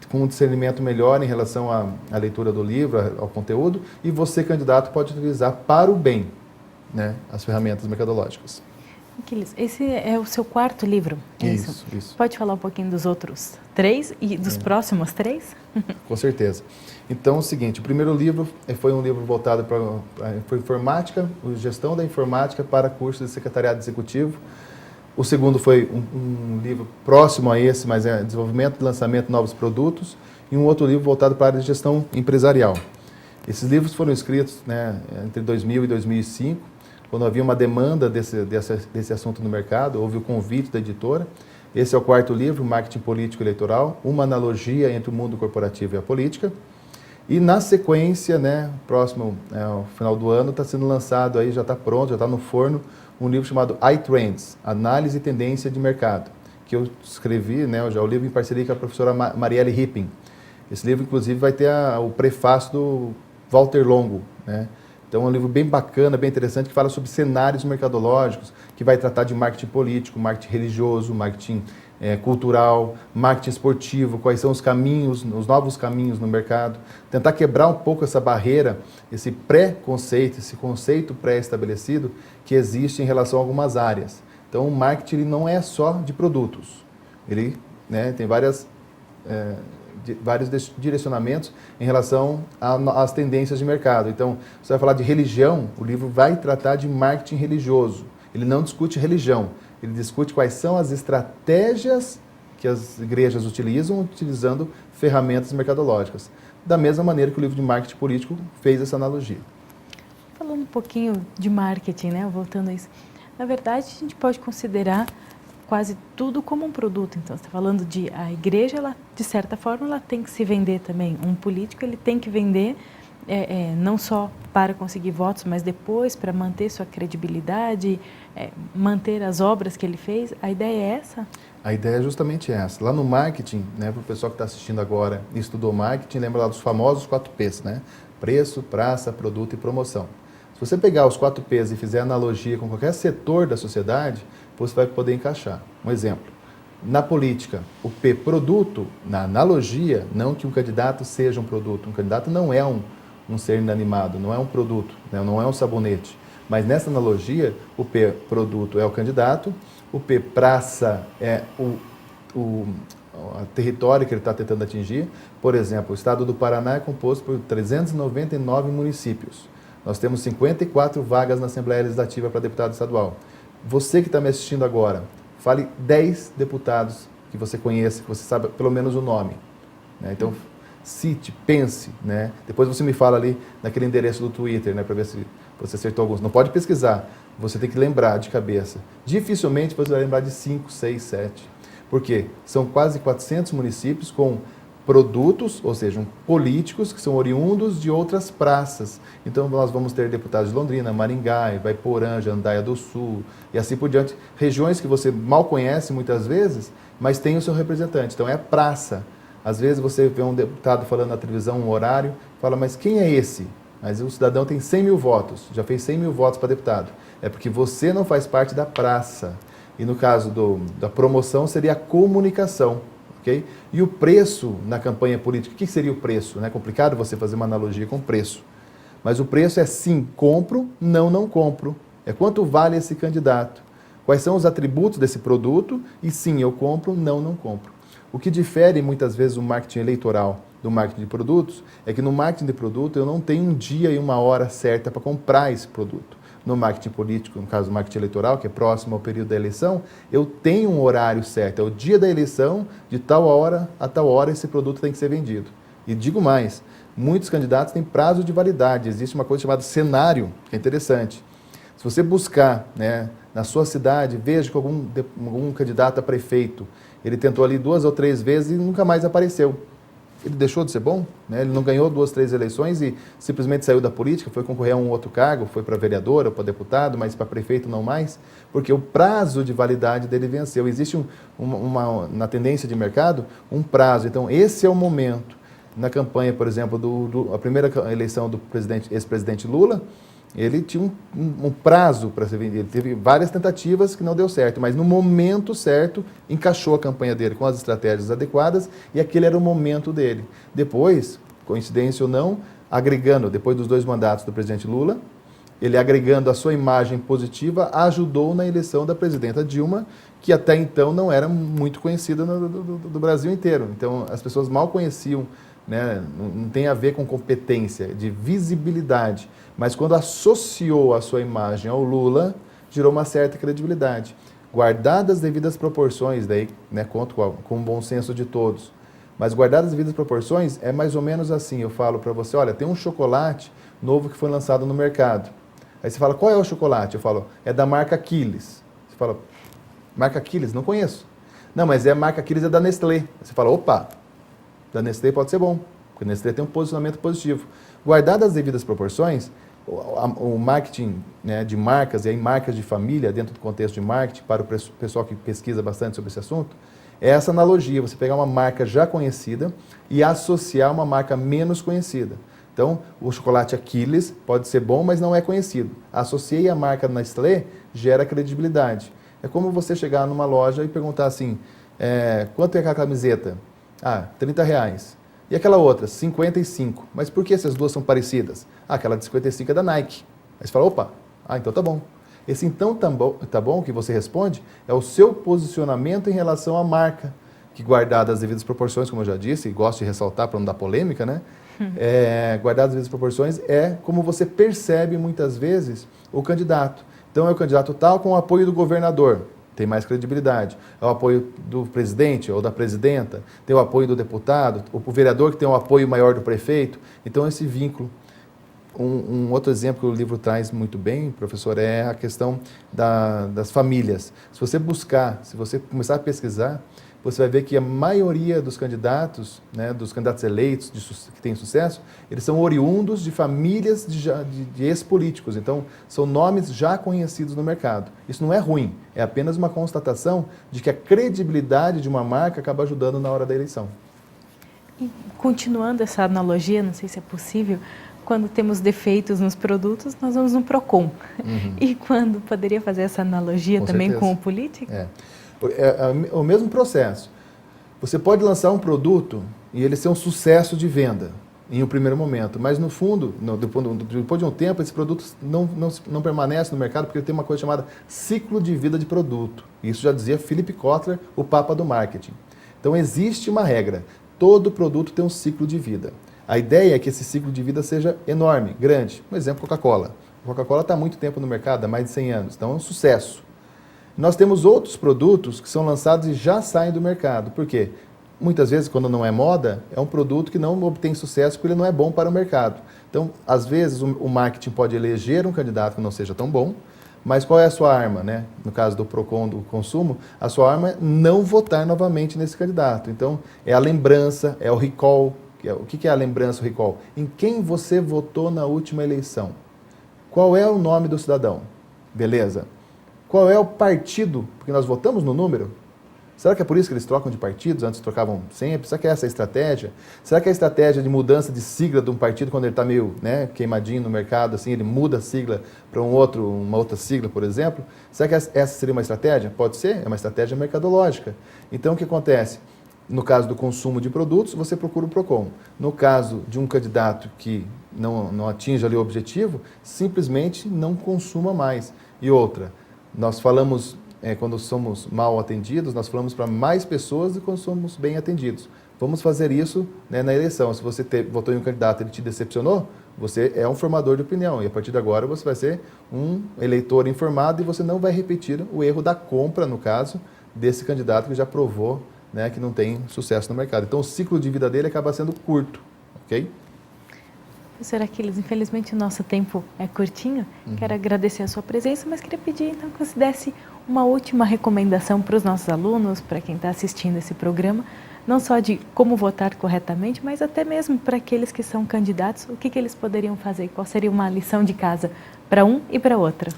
com um discernimento melhor em relação à leitura do livro, ao conteúdo, e você, candidato, pode utilizar para o bem, né, as ferramentas mercadológicas. Aquiles, esse é o seu 4º livro, é isso? Isso. Pode falar um pouquinho dos outros 3 e dos próximos 3? Com certeza. Então, é o seguinte, o primeiro livro foi um livro voltado para informática, gestão da informática para cursos de secretariado executivo. O segundo foi um livro próximo a esse, mas é desenvolvimento e lançamento de novos produtos, e um outro livro voltado para a área de gestão empresarial. Esses livros foram escritos, né, entre 2000 e 2005, quando havia uma demanda desse assunto no mercado, houve o convite da editora. Esse é o 4º livro, Marketing Político Eleitoral, uma analogia entre o mundo corporativo e a política. E na sequência, né, próximo ao final do ano, está sendo lançado, aí já está pronto, já está no forno, um livro chamado iTrends, Análise e Tendência de Mercado, que eu escrevi, né, já o livro em parceria com a professora Marielle Ripping. Esse livro, inclusive, vai ter o prefácio do Walter Longo, né? Então é um livro bem bacana, bem interessante, que fala sobre cenários mercadológicos, que vai tratar de marketing político, marketing religioso, marketing cultural, marketing esportivo, quais são os caminhos, os novos caminhos no mercado. Tentar quebrar um pouco essa barreira, esse pré-conceito, esse conceito pré-estabelecido que existe em relação a algumas áreas. Então o marketing ele não é só de produtos, ele, né, tem vários direcionamentos em relação às tendências de mercado. Então, você vai falar de religião, o livro vai tratar de marketing religioso. Ele não discute religião, ele discute quais são as estratégias que as igrejas utilizando ferramentas mercadológicas. Da mesma maneira que o livro de marketing político fez essa analogia. Falando um pouquinho de marketing, né? Voltando a isso. Na verdade, a gente pode considerar quase tudo como um produto. Então, você está falando de a igreja, ela, de certa forma, ela tem que se vender também. Um político, ele tem que vender não só para conseguir votos, mas depois para manter sua credibilidade, manter as obras que ele fez. A ideia é essa? A ideia é justamente essa. Lá no marketing, né, para o pessoal que está assistindo agora e estudou marketing, lembra lá dos famosos 4 P's, né? Preço, praça, produto e promoção. Se você pegar os 4 P's e fizer analogia com qualquer setor da sociedade, você vai poder encaixar. Um exemplo, na política, o P, produto, na analogia, não que um candidato seja um produto. Um candidato não é um ser inanimado, não é um produto, né? Não é um sabonete. Mas nessa analogia, o P, produto, é o candidato, o P, praça, é o território que ele está tentando atingir. Por exemplo, o estado do Paraná é composto por 399 municípios. Nós temos 54 vagas na Assembleia Legislativa para deputado estadual. Você que está me assistindo agora, fale 10 deputados que você conheça, que você sabe pelo menos o nome, né? Então, cite, pense, né? Depois você me fala ali naquele endereço do Twitter, né, para ver se você acertou alguns. Não pode pesquisar, você tem que lembrar de cabeça. Dificilmente você vai lembrar de 5, 6, 7. Por quê? São quase 400 municípios com produtos, ou seja, políticos que são oriundos de outras praças. Então, nós vamos ter deputados de Londrina, Maringá, Ivaiporã, Jandaia do Sul e assim por diante. Regiões que você mal conhece muitas vezes, mas tem o seu representante. Então, é a praça. Às vezes você vê um deputado falando na televisão um horário, fala, mas quem é esse? Mas o cidadão tem 100 mil votos, já fez 100 mil votos para deputado. É porque você não faz parte da praça. E no caso da promoção, seria a comunicação. Okay? E o preço na campanha política, o que seria o preço? É complicado você fazer uma analogia com preço. Mas o preço é sim, compro, não compro. É quanto vale esse candidato. Quais são os atributos desse produto e sim, eu compro, não compro. O que difere muitas vezes o marketing eleitoral do marketing de produtos é que no marketing de produto eu não tenho um dia e uma hora certa para comprar esse produto. No marketing político, no caso do marketing eleitoral, que é próximo ao período da eleição, eu tenho um horário certo. É o dia da eleição, de tal hora a tal hora esse produto tem que ser vendido. E digo mais, muitos candidatos têm prazo de validade. Existe uma coisa chamada cenário, que é interessante. Se você buscar, né, na sua cidade, veja que algum candidato a prefeito, ele tentou ali 2 ou 3 vezes e nunca mais apareceu. ele deixou de ser bom? Né? Ele não ganhou 2, 3 eleições e simplesmente saiu da política, foi concorrer a um outro cargo, foi para vereador ou para deputado, mas para prefeito não mais, porque o prazo de validade dele venceu. Existe na tendência de mercado um prazo, então esse é o momento. Na campanha, por exemplo, a primeira eleição do ex-presidente Lula, ele tinha um prazo para ser vendido. Ele teve várias tentativas que não deu certo, mas no momento certo encaixou a campanha dele com as estratégias adequadas e aquele era o momento dele. Depois, coincidência ou não, agregando, depois dos 2 mandatos do presidente Lula, ele agregando a sua imagem positiva, ajudou na eleição da presidenta Dilma, que até então não era muito conhecida do Brasil inteiro. Então, as pessoas mal conheciam, né? Não tem a ver com competência, de visibilidade. Mas quando associou a sua imagem ao Lula, gerou uma certa credibilidade. Guardadas as devidas proporções, daí, né, conto com o bom senso de todos, mas guardadas as devidas proporções, é mais ou menos assim, eu falo para você, olha, tem um chocolate novo que foi lançado no mercado. Aí você fala, qual é o chocolate? Eu falo, é da marca Quilles. Você fala, marca Quilles? Não conheço. Não, mas a marca Quilles é da Nestlé. Você fala, opa, da Nestlé pode ser bom, porque a Nestlé tem um posicionamento positivo. Guardadas as devidas proporções, o marketing, né, de marcas e aí marcas de família, dentro do contexto de marketing, para o pessoal que pesquisa bastante sobre esse assunto, é essa analogia, você pegar uma marca já conhecida e associar uma marca menos conhecida. Então, o chocolate Aquiles pode ser bom, mas não é conhecido. Associei a marca Nestlé, gera credibilidade. É como você chegar numa loja e perguntar assim, quanto é aquela camiseta? Ah, R$30. E aquela outra, 55. Mas por que essas duas são parecidas? Ah, aquela de 55 é da Nike. Aí você fala, opa, então tá bom. Esse então tá bom que você responde é o seu posicionamento em relação à marca, que guardado as devidas proporções, como eu já disse, e gosto de ressaltar para não dar polêmica, né? Guardado as devidas proporções é como você percebe muitas vezes o candidato. Então é o candidato tal com o apoio do governador. Tem mais credibilidade. É o apoio do presidente ou da presidenta, tem o apoio do deputado, o vereador que tem o apoio maior do prefeito. Então, esse vínculo. Um outro exemplo que o livro traz muito bem, professor, é a questão das famílias. Se você começar a pesquisar, você vai ver que a maioria dos candidatos, né, dos candidatos eleitos que têm sucesso, eles são oriundos de famílias de ex-políticos. Então, são nomes já conhecidos no mercado. Isso não é ruim, é apenas uma constatação de que a credibilidade de uma marca acaba ajudando na hora da eleição. E continuando essa analogia, não sei se é possível, quando temos defeitos nos produtos, nós vamos no PROCON. E quando poderia fazer essa analogia com também certeza. Com o político? É o mesmo processo. Você pode lançar um produto e ele ser um sucesso de venda em um primeiro momento, mas no fundo, depois de um tempo, esse produto não permanece no mercado porque ele tem uma coisa chamada ciclo de vida de produto. Isso já dizia Philip Kotler, o papa do marketing. Então existe uma regra, todo produto tem um ciclo de vida. A ideia é que esse ciclo de vida seja enorme, grande. Um exemplo, Coca-Cola. A Coca-Cola está há muito tempo no mercado, há mais de 100 anos, então é um sucesso. Nós temos outros produtos que são lançados e já saem do mercado. Por quê? Muitas vezes, quando não é moda, é um produto que não obtém sucesso porque ele não é bom para o mercado. Então, às vezes, o marketing pode eleger um candidato que não seja tão bom, mas qual é a sua arma, né? No caso do PROCON, do consumo, a sua arma é não votar novamente nesse candidato. Então, é a lembrança, é o recall. O que é a lembrança, o recall? Em quem você votou na última eleição? Qual é o nome do cidadão? Beleza. Qual é o partido? Porque nós votamos no número. Será que é por isso que eles trocam de partidos? Antes trocavam sempre. Será que é essa a estratégia? Será que a estratégia de mudança de sigla de um partido, quando ele está meio, né, queimadinho no mercado, assim, ele muda a sigla para uma outra sigla, por exemplo? Será que essa seria uma estratégia? Pode ser, é uma estratégia mercadológica. Então, o que acontece? No caso do consumo de produtos, você procura o PROCON. No caso de um candidato que não atinge ali o objetivo, simplesmente não consuma mais. E outra, nós falamos, quando somos mal atendidos, nós falamos para mais pessoas do que quando somos bem atendidos. Vamos fazer isso, né, na eleição. Se você votou em um candidato e ele te decepcionou, você é um formador de opinião. E a partir de agora você vai ser um eleitor informado e você não vai repetir o erro da compra, no caso, desse candidato que já provou, né, que não tem sucesso no mercado. Então o ciclo de vida dele acaba sendo curto, ok? Professor Aquiles, infelizmente o nosso tempo é curtinho. Quero agradecer a sua presença, mas queria pedir então que você desse uma última recomendação para os nossos alunos, para quem está assistindo esse programa, não só de como votar corretamente, mas até mesmo para aqueles que são candidatos, o que eles poderiam fazer? Qual seria uma lição de casa para um e para outra?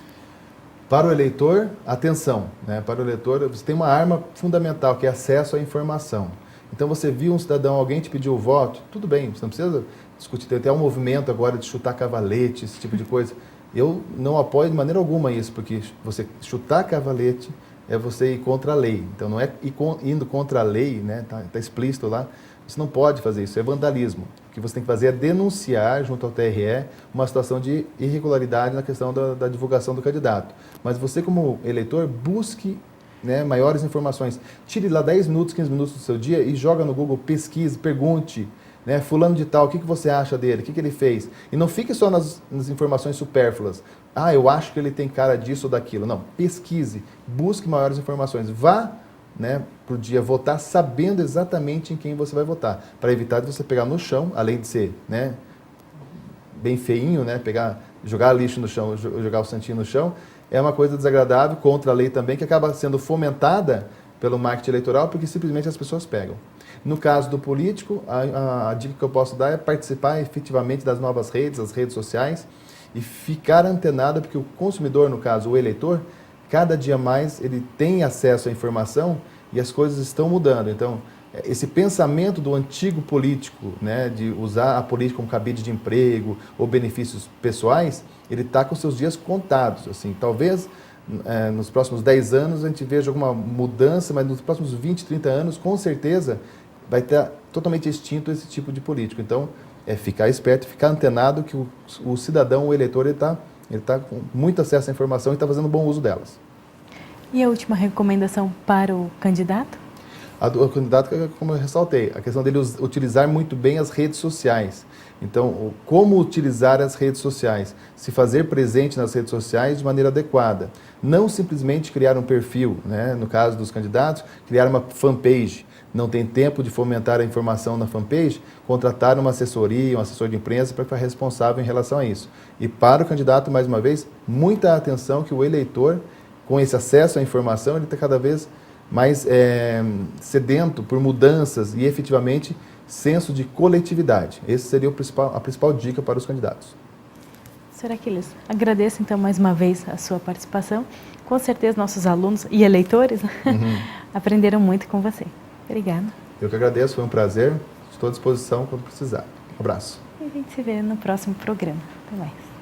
Para o eleitor, atenção, né? Para o eleitor, você tem uma arma fundamental, que é acesso à informação. Então, você viu um cidadão, alguém te pediu o voto, tudo bem, você não precisa discutir. Tem até um movimento agora de chutar cavalete, esse tipo de coisa. Eu não apoio de maneira alguma isso, porque você chutar cavalete é você ir contra a lei. Então, não é indo contra a lei, né? Tá explícito lá. Você não pode fazer isso, é vandalismo. O que você tem que fazer é denunciar junto ao TRE uma situação de irregularidade na questão da divulgação do candidato. Mas você, como eleitor, busque, né, maiores informações. Tire lá 10 minutos, 15 minutos do seu dia e joga no Google, pesquise, pergunte, né, fulano de tal, o que você acha dele, o que ele fez. E não fique só nas informações supérfluas. Ah, eu acho que ele tem cara disso ou daquilo. Não, pesquise, busque maiores informações. Vá, né, para o dia votar sabendo exatamente em quem você vai votar, para evitar de você pegar no chão, além de ser, né, bem feinho, né, jogar lixo no chão, jogar o santinho no chão, é uma coisa desagradável, contra a lei também, que acaba sendo fomentada pelo marketing eleitoral, porque simplesmente as pessoas pegam. No caso do político, a dica que eu posso dar é participar efetivamente das novas redes, as redes sociais, e ficar antenado, porque o consumidor, no caso, o eleitor, cada dia mais ele tem acesso à informação e as coisas estão mudando. Então, esse pensamento do antigo político, né, de usar a política como cabide de emprego ou benefícios pessoais, ele está com seus dias contados. Assim, talvez nos próximos 10 anos a gente veja alguma mudança, mas nos próximos 20, 30 anos, com certeza, vai estar totalmente extinto esse tipo de político. Então, é ficar esperto, ficar antenado que o cidadão, o eleitor, ele está com muito acesso à informação e está fazendo bom uso delas. E a última recomendação para o candidato? O candidato, como eu ressaltei, a questão dele utilizar muito bem as redes sociais. Então, como utilizar as redes sociais? Se fazer presente nas redes sociais de maneira adequada. Não simplesmente criar um perfil, né? No caso dos candidatos, criar uma fanpage. Não tem tempo de fomentar a informação na fanpage, contratar uma assessoria, um assessor de imprensa para ficar responsável em relação a isso. E para o candidato, mais uma vez, muita atenção que o eleitor, com esse acesso à informação, ele está cada vez mais sedento por mudanças e, efetivamente, senso de coletividade. Esse seria a principal dica para os candidatos. Sr. Aquiles, agradeço então mais uma vez a sua participação. Com certeza nossos alunos e eleitores aprenderam muito com você. Obrigada. Eu que agradeço, foi um prazer. Estou à disposição quando precisar. Um abraço. E a gente se vê no próximo programa. Até mais.